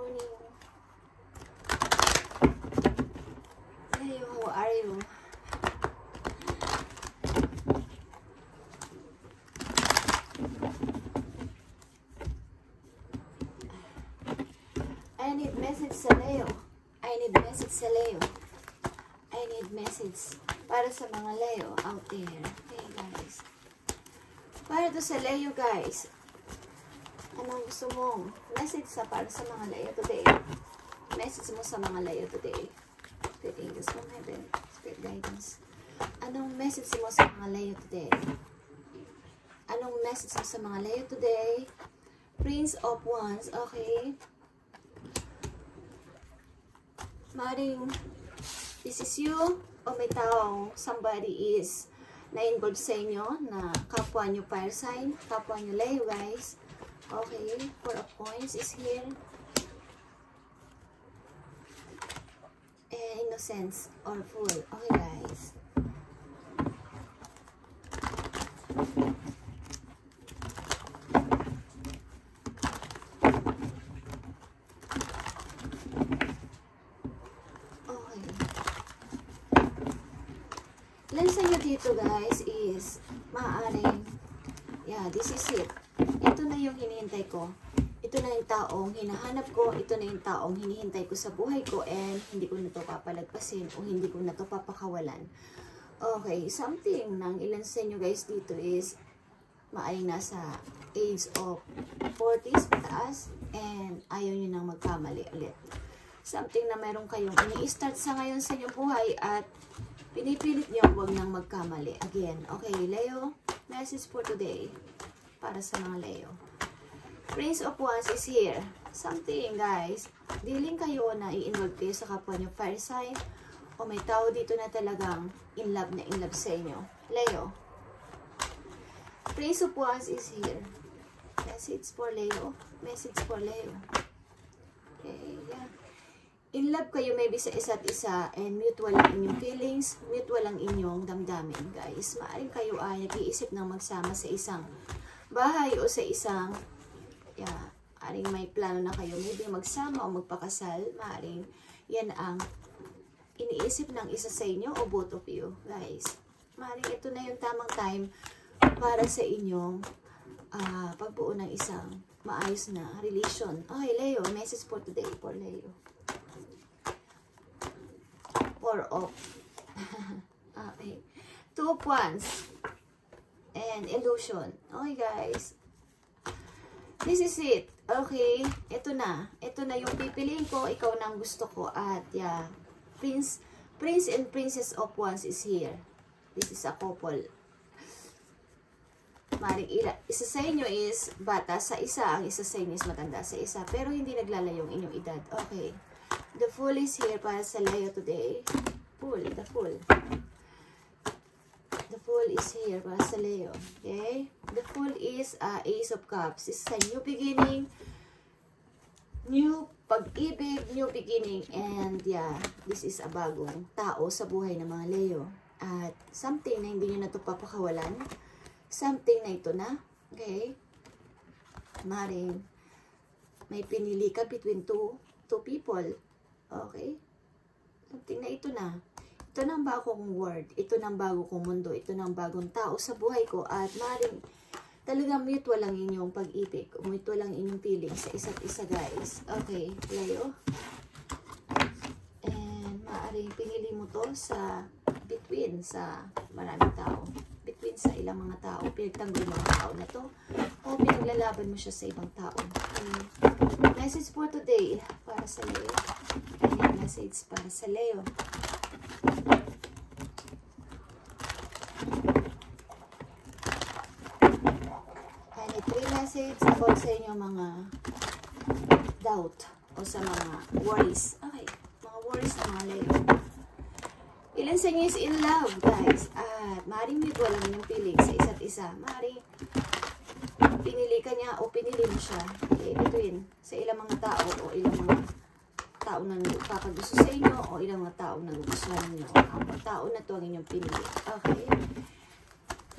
morning. Hey, how are you? I need message sa Leo. I need message sa Leo. I need message para sa mga Leo out there. Okay, guys. Para to sa Leo, guys. Anong gusto mong message para sa mga Leo today? Message mo sa mga Leo today. Spirit angels from heaven. Spirit guidance. Anong message mo sa mga Leo today? Anong message mo sa mga Leo today? Prince of Wands. Okay. Maring, this is you o may taong somebody is na-involve sa inyo na kapwa nyo fire sign, kapwa nyo Leo, guys. Okay, 4 of coins is here. And innocence or fool. Okay, guys. Okay. Lensa nyo dito, guys, is maaaring, yeah, this is it. Ito na yung hinihintay ko. Ito na yung taong hinahanap ko. Ito na yung taong hinihintay ko sa buhay ko. And hindi ko na ito papalagpasin o hindi ko na ito papakawalan. Okay, something ng ilan sa inyo guys dito is maaring nasa age of 40s pataas and ayaw nyo nang magkamali ulit. Something na meron kayong ini-start sa ngayon sa inyong buhay at pinipilit nyo huwag nang magkamali. Again, okay, Leo, message for today. Para sa mga Leo. Prince of Wands is here. Something, guys. Dealing kayo na i-involve kayo sa kapwa nyo fire sign o may tao dito na talagang in love na in love sa inyo. Leo. Prince of Wands is here. Message for Leo. Message for Leo. Okay, yeah. In love kayo maybe sa isa't isa and mutual ang inyong feelings, mutual ang inyong damdamin, guys. Maaring kayo ay nag-iisip ng magsama sa isang bahay o sa isang, yeah, maaring may plano na kayo, maybe magsama o magpakasal, maaring yan ang iniisip ng isa sa inyo o both of you, guys. Maaring ito na yung tamang time para sa inyong pagbuo ng isang maayos na relation. Okay, Leo, message for today for Leo. 4 of okay. 2 of Wands and illusion. Okay, guys. This is it. Okay. Ito na. Ito na yung pipiliin ko. Ikaw na ang gusto ko. At, yeah. Prince and Princess of Wands is here. This is a couple. Maring isa sa inyo is bata sa isa. Ang isa sa inyo is matanda sa isa. Pero hindi naglalayong inyong edad. Okay. The Fool is here para sa Leo today. Fool. The Fool. The Fool is here para sa Leo. Okay? The Fool is Ace of Cups. This is a new beginning, new pag-ibig, new beginning, and yeah, this is a bagong tao sa buhay ng mga Leo. At something na hindi nyo na ito papakawalan. Something na ito na. Okay? Maring may pinili ka between two people. Okay? Something na ito na. Ito ng bagong word, ito ng bago kong mundo, ito ng bagong tao sa buhay ko at maaaring talagang mutual lang inyong pag-ibig, mutual lang inyong feeling sa isa't isa, guys. Okay, Leo. And maaaring pinili mo to sa between sa maraming tao, between sa ilang mga tao, pinagtanggol mo ang tao na to o pinaglalaban mo siya sa ibang tao. Okay. Message for today para sa Leo. Ayan, message para sa Leo. Any 3 message about sa inyong mga doubt o sa mga worries. Okay, mga worries ng mga Leo. Ilan sa inyo is in love, guys. At maaaring mutual lang yung feelings sa isa't isa. Maaaring pinili ka niya o pinili mo siya. Okay, between sa ilang mga tao o ilang mga tao na nagkakagusto sa inyo o ilang mga tao na nagugustuhan ninyo. Ang mga tao na to ang inyong pinili. Okay?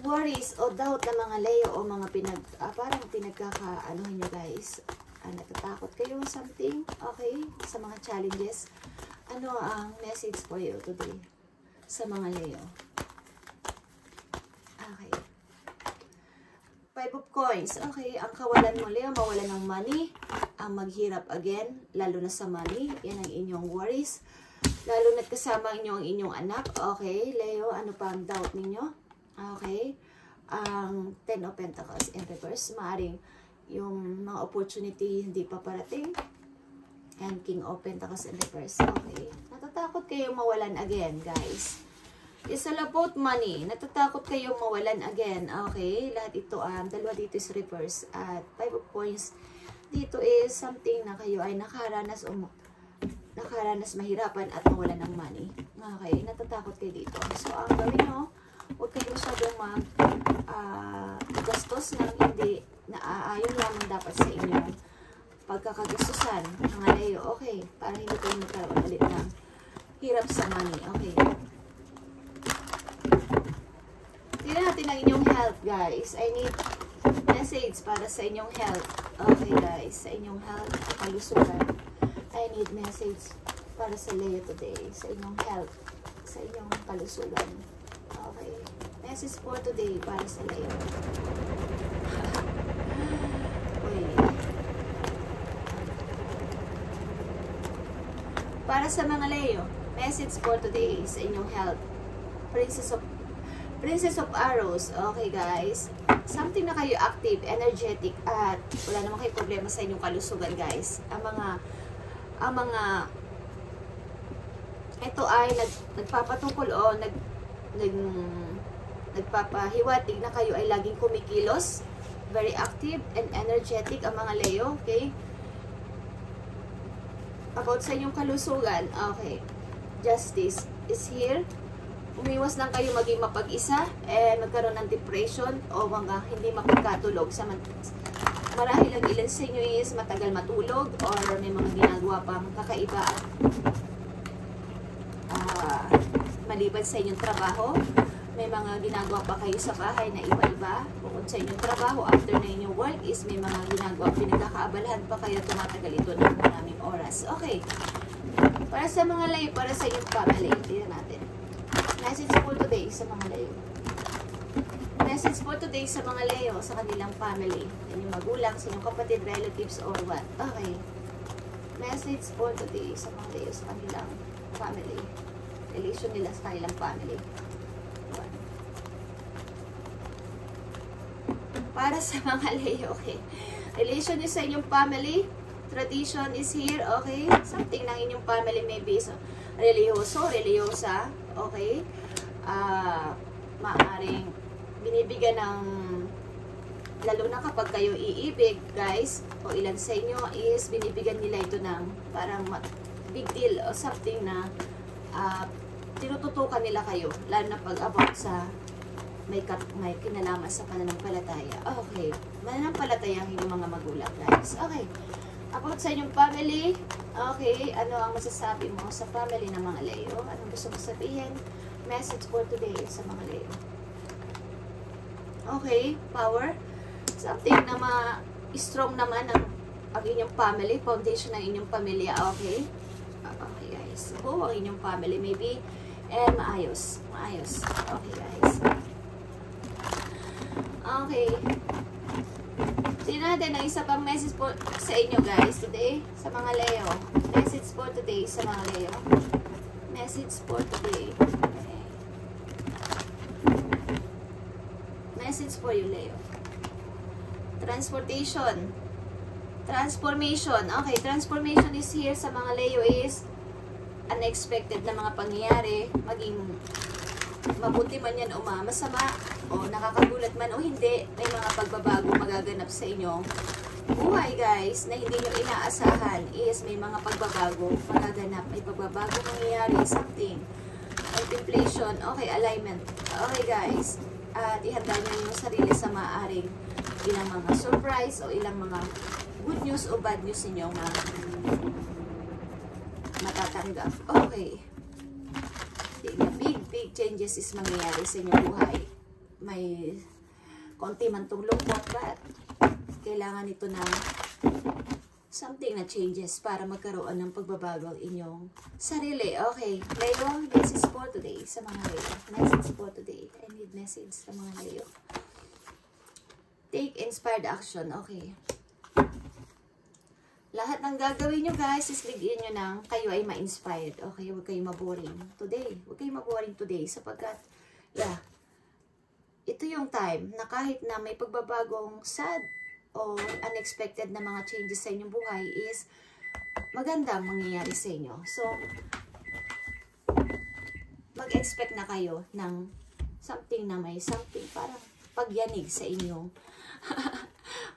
Worries o doubt ng mga Leo o mga parang pinagkakaanohan nyo, guys. Natatakot kayo something? Okay? Sa mga challenges. Ano ang message for you today? Sa mga Leo. Okay. 5 of coins. Okay. Ang kawalan mo, Leo, mawalan ng money. Ang maghirap again, lalo na sa money. Yan ang inyong worries. Lalo na't kasama ang inyong anak. Okay. Leo, ano pa ang doubt ninyo? Okay. Ang 10 of Pentacles in reverse. Maaring yung mga opportunity hindi pa parating. And King of Pentacles in reverse. Okay. Natatakot kayong mawalan again, guys. It's all about money. Natatakot kayong mawalan again. Okay. Lahat ito, dalawa dito is reverse. At 5 of coins. Dito is something na kayo ay nakaranas mahirapan at mawalan ng money. Okay. Natatakot kayo dito. So, ang gawin nyo, huwag kayo masyadong gastos ng hindi naaayon lamang dapat sa inyo pagkakagastusan, mga Leo. Okay, para hindi kayo magkaroon ulit ng hirap sa money. Okay. Tignan natin ang inyong health, guys. I need message para sa inyong health. Okay, guys. Sa inyong health, kalusugan. I need message para sa Leo today. Sa inyong health, sa inyong kalusugan. Okay. Message for today para sa Leo. Para sa mga Leo, message for today sa inyong health. Princess of Arrows. Okay, guys. Something na kayo active, energetic, at wala naman kayo problema sa inyong kalusugan, guys. Ito ay nagpapatungkol o nagpapahiwatig na kayo ay laging kumikilos, very active and energetic ang mga Leo. Okay. About sa inyong kalusugan, okay. Justice is here. Umiwas lang kayo maging mapag-isa and magkaroon ng depression o mga hindi mapagkatulog. Marahil ang ilan sa inyo is matagal matulog or may mga ginagawa pang kakaiba. Maliban sa inyong trabaho, may mga ginagawa pa kayo sa bahay na iba-iba. Bukod sa inyong trabaho, after na inyong work is may mga ginagawa, pinagkakaabalahan pa kayo, tumatagal ito ng maraming oras. Okay. Para sa mga Leo, para sa inyong family, tignan natin. Message for today sa mga Leo. Message for today sa mga Leo, sa kanilang family. Inyong magulang, sa inyong kapatid, relatives, or what. Okay. Message for today sa mga Leo, sa kanilang family. Relation nila sa kanilang family. Para sa mga Leo, okay. Relation nyo sa inyong family. Tradition is here, okay. Something ng inyong family maybe is religyoso, religyosa, okay. Maaring binibigyan ng, lalo na kapag kayo iibig, guys, o ilan sa inyo is binibigyan nila ito ng parang big deal o something na tinututukan nila kayo, lalo na pag about sa may kinalaman sa pananampalataya. Okay. Mananampalataya ang inyong mga magulang, guys. Okay. About sa inyong family, okay, ano ang masasabi mo sa family ng mga Leo? Anong gusto mo sabihin? Message for today sa mga Leo. Okay, power. Something na strong naman ang inyong family, foundation ng inyong pamilya. Okay. Okay, guys. So, ang inyong family maybe maayos. Maayos. Okay, guys. Okay. Tingnan natin ang isa pang message po sa inyo, guys, today, sa mga Leo. Message for today sa mga Leo. Message for today. Okay. Message for you, Leo. Transportation. Transformation. Okay, transformation is here sa mga Leo is unexpected na mga pangyayari, maging mabuti man yan o masama, o nakakagulat man o hindi, may mga pagbabago magaganap sa inyo buhay, guys, na hindi nyo inaasahan is may mga pagbabago magaganap, may pagbabago mangyayari, something, contemplation, okay, alignment, okay, guys, at ihanda nyo yung sarili sa maaaring ilang mga surprise o ilang mga good news o bad news ninyong matatanggap. Okay. Big changes is mangyayari sa inyong buhay. May konti man itong lungkot, but kailangan ito na something na changes para magkaroon ng pagbabago ang inyong sarili. Okay, Leo, this is for today sa mga Leo. Message for today. I need message sa mga Leo. Take inspired action. Okay. Lahat ng gagawin nyo guys, is bigyan nyo ng kayo ay ma-inspired. Okay, huwag kayo maboring today. Huwag kayo maboring today sapagkat, yeah, ito yung time na kahit na may pagbabagong sad o unexpected na mga changes sa inyong buhay is maganda mangyayari sa inyo. So, mag-expect na kayo ng something na may something parang pagyanig sa inyong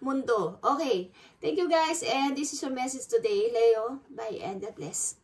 mundo. Okay. Thank you guys. And this is your message today, Leo. Bye and God bless.